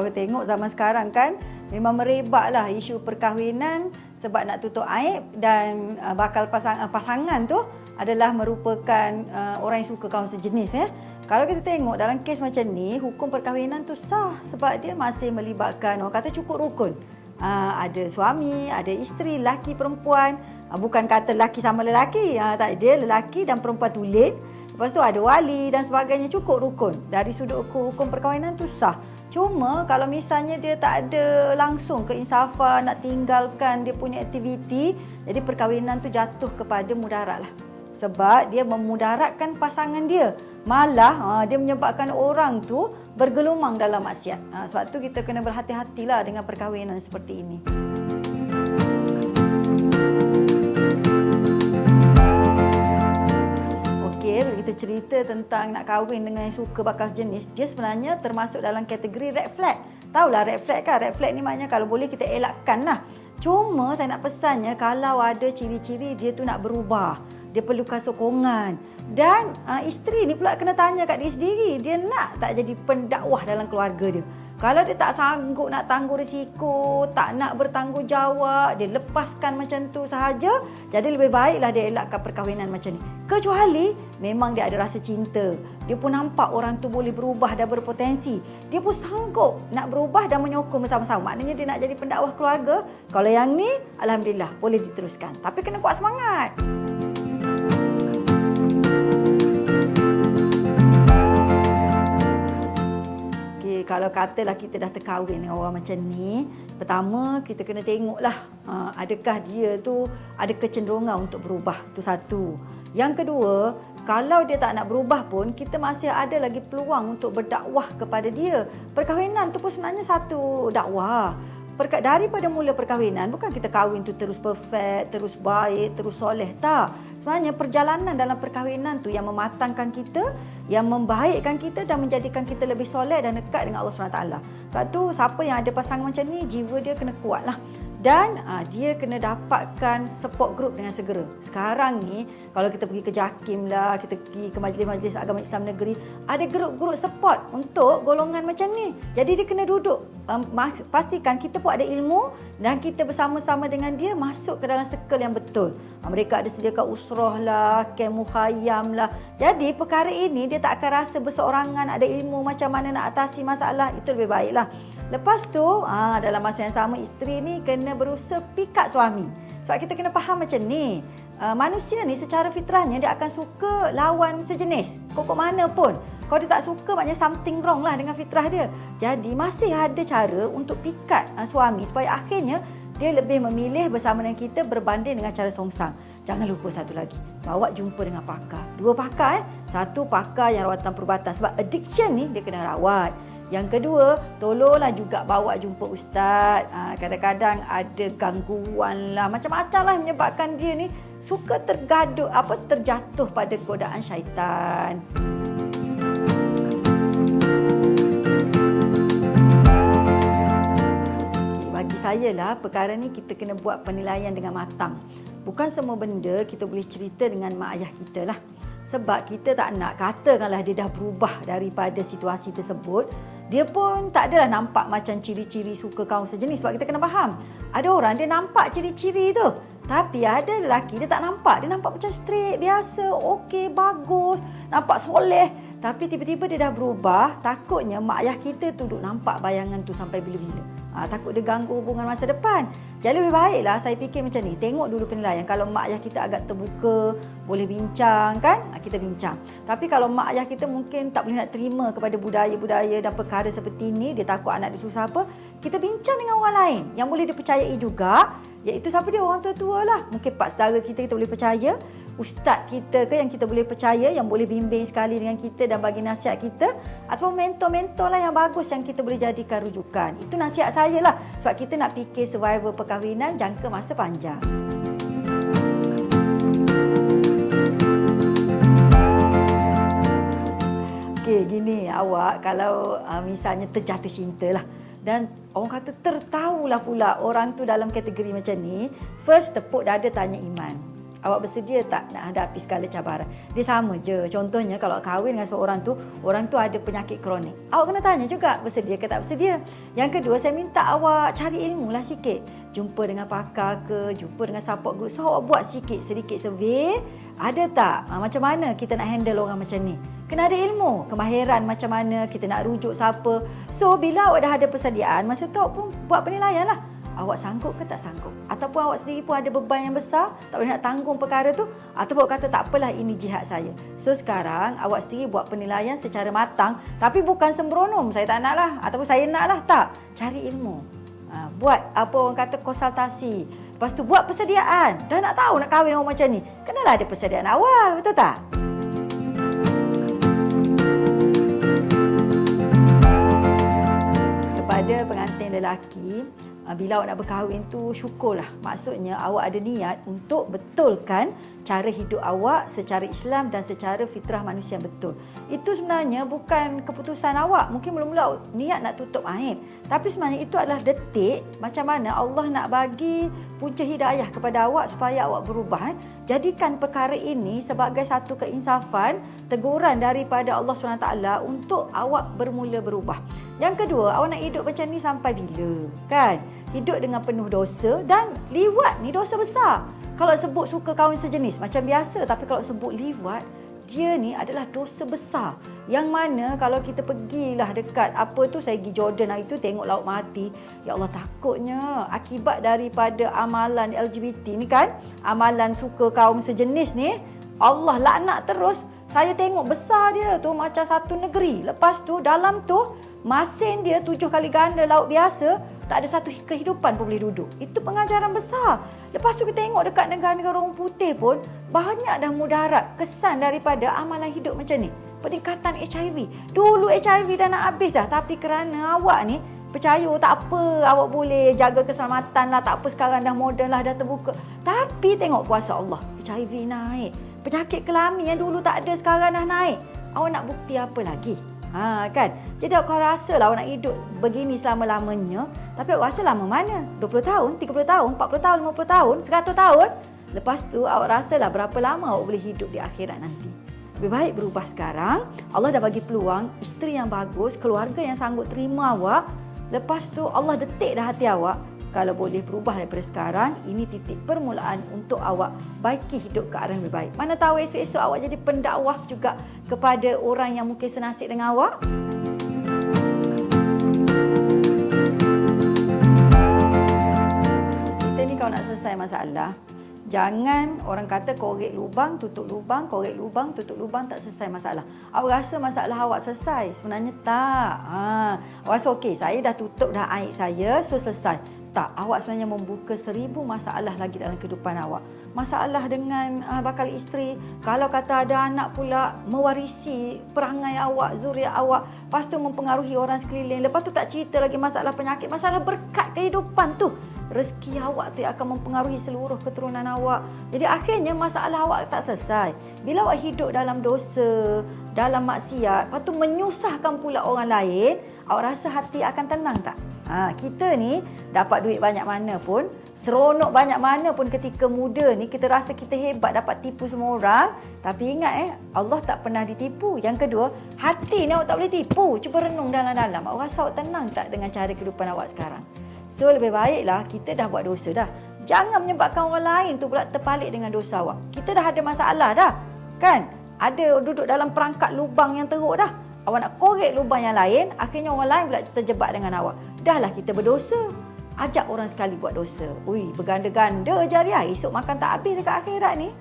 kalau kita tengok zaman sekarang kan, memang merebaklah isu perkahwinan sebab nak tutup aib dan bakal pasangan tu adalah merupakan orang yang suka kaum sejenis. Kalau kita tengok dalam kes macam ni, hukum perkahwinan tu sah sebab dia masih melibatkan orang kata cukup rukun. Ada suami, ada isteri, lelaki, perempuan. Bukan kata lelaki sama lelaki. Tak, dia lelaki dan perempuan tulen. Lepas tu ada wali dan sebagainya, cukup rukun. Dari sudut hukum perkahwinan tu sah. Cuma kalau misalnya dia tak ada langsung keinsafan, nak tinggalkan dia punya aktiviti, jadi perkahwinan tu jatuh kepada mudarat lah. Sebab dia memudaratkan pasangan dia. Malah dia menyebabkan orang tu bergelumang dalam maksiat. Sebab tu kita kena berhati-hatilah dengan perkahwinan seperti ini. Bila kita cerita tentang nak kahwin dengan yang suka bakal jenis, dia sebenarnya termasuk dalam kategori red flag. Tahulah red flag kan? Red flag ni maknanya kalau boleh kita elakkan lah. Cuma saya nak pesannya, kalau ada ciri-ciri dia tu nak berubah, dia perlukan sokongan. Dan isteri ni pula kena tanya kat dia sendiri, dia nak tak jadi pendakwah dalam keluarga dia. Kalau dia tak sanggup nak tanggung risiko, tak nak bertanggungjawab, dia lepaskan macam tu sahaja, jadi lebih baiklah dia elakkan perkahwinan macam ni. Kecuali memang dia ada rasa cinta, dia pun nampak orang tu boleh berubah dan berpotensi, dia pun sanggup nak berubah dan menyokong bersama-sama. Maknanya dia nak jadi pendakwah keluarga. Kalau yang ni, alhamdulillah boleh diteruskan. Tapi kena kuat semangat. Kalau katalah kita dah terkahwin dengan orang macam ni, pertama kita kena tengoklah adakah dia tu ada kecenderungan untuk berubah. Tu satu. Yang kedua, kalau dia tak nak berubah pun, kita masih ada lagi peluang untuk berdakwah kepada dia. Perkahwinan tu pun sebenarnya satu dakwah. Daripada mula perkahwinan, bukan kita kahwin tu terus perfect, terus baik, terus soleh. Tak. Sebenarnya perjalanan dalam perkahwinan tu yang mematangkan kita, yang membaikkan kita dan menjadikan kita lebih soleh dan dekat dengan Allah SWT. Sebab tu siapa yang ada pasangan macam ni, jiwa dia kena kuat lah. Dan dia kena dapatkan support group dengan segera. Sekarang ni, kalau kita pergi ke JAKIM lah, kita pergi ke Majlis-Majlis Agama Islam Negeri, ada grup-grup support untuk golongan macam ni. Jadi dia kena duduk, pastikan kita pun ada ilmu dan kita bersama-sama dengan dia masuk ke dalam circle yang betul. Mereka ada sediakan usrah lah, kem muhayyam lah. Jadi perkara ini dia tak akan rasa berseorangan, ada ilmu macam mana nak atasi masalah. Itu lebih baiklah. Lepas tu, dalam masa yang sama, isteri ni kena berusaha pikat suami. Sebab kita kena faham macam ni. Manusia ni secara fitrahnya dia akan suka lawan sejenis. Kok mana pun. Kalau dia tak suka, maknanya something wrong lah dengan fitrah dia. Jadi masih ada cara untuk pikat suami supaya akhirnya dia lebih memilih bersama dengan kita berbanding dengan cara songsang. Jangan lupa satu lagi, bawa jumpa dengan pakar. 2 pakar. 1 pakar yang rawatan perubatan. Sebab addiction ni dia kena rawat. Yang kedua, tolonglah juga bawa jumpa ustaz. Kadang-kadang ada gangguan lah, macam-macam lah menyebabkan dia ni suka terjatuh pada godaan syaitan. Bagi saya lah, perkara ni kita kena buat penilaian dengan matang. Bukan semua benda kita boleh cerita dengan mak ayah kita lah. Sebab kita tak nak, katakanlah dia dah berubah daripada situasi tersebut, dia pun tak adalah nampak macam ciri-ciri suka kaum sejenis. Sebab kita kena faham, ada orang dia nampak ciri-ciri tu, tapi ada lelaki dia tak nampak. Dia nampak macam straight, biasa, okey, bagus, nampak soleh. Tapi tiba-tiba dia dah berubah. Takutnya mak ayah kita tu duduk nampak bayangan tu sampai bila-bila. Takut dia ganggu hubungan masa depan. Jadi lebih baiklah saya fikir macam ni. Tengok dulu penilaian. Kalau mak ayah kita agak terbuka, boleh bincang kan? Kita bincang. Tapi kalau mak ayah kita mungkin tak boleh nak terima kepada budaya-budaya dan perkara seperti ini, dia takut anak dia susah apa, kita bincang dengan orang lain yang boleh dipercayai juga. Iaitu siapa dia? Orang tua-tua lah. Mungkin pak saudara kita boleh percaya. Ustaz kita ke yang kita boleh percaya, yang boleh bimbing sekali dengan kita dan bagi nasihat kita, atau mentor-mentor lah yang bagus yang kita boleh jadikan rujukan. Itu nasihat saya lah, sebab kita nak fikir survival perkahwinan jangka masa panjang. Okey, gini awak, kalau misalnya terjatuh cinta lah, dan orang kata tertahulah pula orang tu dalam kategori macam ni, first tepuk dada tanya iman. Awak bersedia tak nak hadapi segala cabaran? Dia sama je. Contohnya kalau kahwin dengan seorang tu, orang tu ada penyakit kronik. Awak kena tanya juga bersedia ke tak bersedia. Yang kedua, saya minta awak cari ilmu lah sikit. Jumpa dengan pakar ke, jumpa dengan support group. So awak buat sedikit survey. Ada tak macam mana kita nak handle orang macam ni? Kena ada ilmu, kemahiran macam mana, kita nak rujuk siapa. So bila awak dah ada persediaan, masa tu awak pun buat penilaian lah. Awak sanggup ke tak sanggup? Ataupun awak sendiri pun ada beban yang besar, tak boleh nak tanggung perkara tu, ataupun awak kata tak apalah, ini jihad saya. So sekarang awak sendiri buat penilaian secara matang, tapi bukan sembronom, saya tak nak lah, ataupun saya nak lah, tak. Cari ilmu. Buat apa orang kata konsultasi. Lepas tu buat persediaan. Dah nak tahu nak kahwin orang macam ni, kenalah ada persediaan awal, betul tak? Kepada pengantin lelaki, bila awak nak berkahwin tu, syukurlah. Maksudnya awak ada niat untuk betulkan cara hidup awak secara Islam dan secara fitrah manusia yang betul. Itu sebenarnya bukan keputusan awak. Mungkin mula-mula niat nak tutup aib. Tapi sebenarnya itu adalah detik macam mana Allah nak bagi punca hidayah kepada awak supaya awak berubah. Jadikan perkara ini sebagai satu keinsafan, teguran daripada Allah SWT untuk awak bermula berubah. Yang kedua, awak nak hidup macam ni sampai bila? Kan? Hidup dengan penuh dosa, dan liwat ni dosa besar. Kalau sebut suka kahwin sejenis macam biasa, tapi kalau sebut liwat, dia ni adalah dosa besar. Yang mana kalau kita pergilah dekat apa tu, saya pergi Jordan hari tu tengok Laut Mati. Ya Allah, takutnya akibat daripada amalan LGBT ni kan, amalan suka kaum sejenis ni, Allah laknat terus. Saya tengok besar dia tu macam satu negeri. Lepas tu dalam tu masin dia 7 kali ganda laut biasa, tak ada satu kehidupan pun boleh duduk. Itu pengajaran besar. Lepas tu kita tengok dekat negara-negara orang putih pun banyak dah mudarat kesan daripada amalan hidup macam ni. Peningkatan HIV. Dulu HIV dah nak habis dah, tapi kerana awak ni percaya tak apa, awak boleh jaga keselamatan lah, tak apa sekarang dah moden lah, dah terbuka. Tapi tengok kuasa Allah, HIV naik. Penyakit kelamin yang dulu tak ada sekarang dah naik. Awak nak bukti apa lagi? Kan? Jadi awak rasa lah awak nak hidup begini selama-lamanya. Tapi awak rasa lama mana? 20 tahun, 30 tahun, 40 tahun, 50 tahun, 100 tahun? Lepas tu awak rasalah berapa lama awak boleh hidup di akhirat nanti. Lebih baik berubah sekarang. Allah dah bagi peluang, isteri yang bagus, keluarga yang sanggup terima awak. Lepas tu Allah detik dah hati awak. Kalau boleh berubah daripada sekarang, ini titik permulaan untuk awak baiki hidup ke arah yang lebih baik. Mana tahu esok-esok awak jadi pendakwah juga kepada orang yang mungkin senasib dengan awak. Kita ni kalau nak selesai masalah, jangan orang kata korek lubang, tutup lubang, korek lubang, tutup lubang, tak selesai masalah. Awak rasa masalah awak selesai? Sebenarnya tak. Awak rasa okey, saya dah tutup dah aib saya, so selesai. Tak, awak sebenarnya membuka 1000 masalah lagi dalam kehidupan awak. Masalah dengan bakal isteri, kalau kata ada anak pula mewarisi perangai awak, zuriat awak, lepas tu mempengaruhi orang sekeliling. Lepas tu tak cerita lagi masalah penyakit, masalah berkat kehidupan tu. Rezeki awak tu yang akan mempengaruhi seluruh keturunan awak. Jadi akhirnya masalah awak tak selesai. Bila awak hidup dalam dosa, dalam maksiat, lepas tu menyusahkan pula orang lain, awak rasa hati akan tenang tak? Kita ni dapat duit banyak mana pun, seronok banyak mana pun ketika muda ni, kita rasa kita hebat dapat tipu semua orang. Tapi ingat Allah tak pernah ditipu. Yang kedua, hati ni awak tak boleh tipu. Cuba renung dalam-dalam. Awak rasa awak tenang tak dengan cara kehidupan awak sekarang? So lebih baiklah kita dah buat dosa dah. Jangan menyebabkan orang lain tu pula terpalit dengan dosa awak. Kita dah ada masalah dah. Kan? Ada duduk dalam perangkap lubang yang teruk dah. Awak nak korek lubang yang lain, akhirnya orang lain pula terjebak dengan awak. Dahlah kita berdosa. Ajak orang sekali buat dosa. Ui, berganda-ganda jariah. Esok makan tak habis dekat akhirat ni.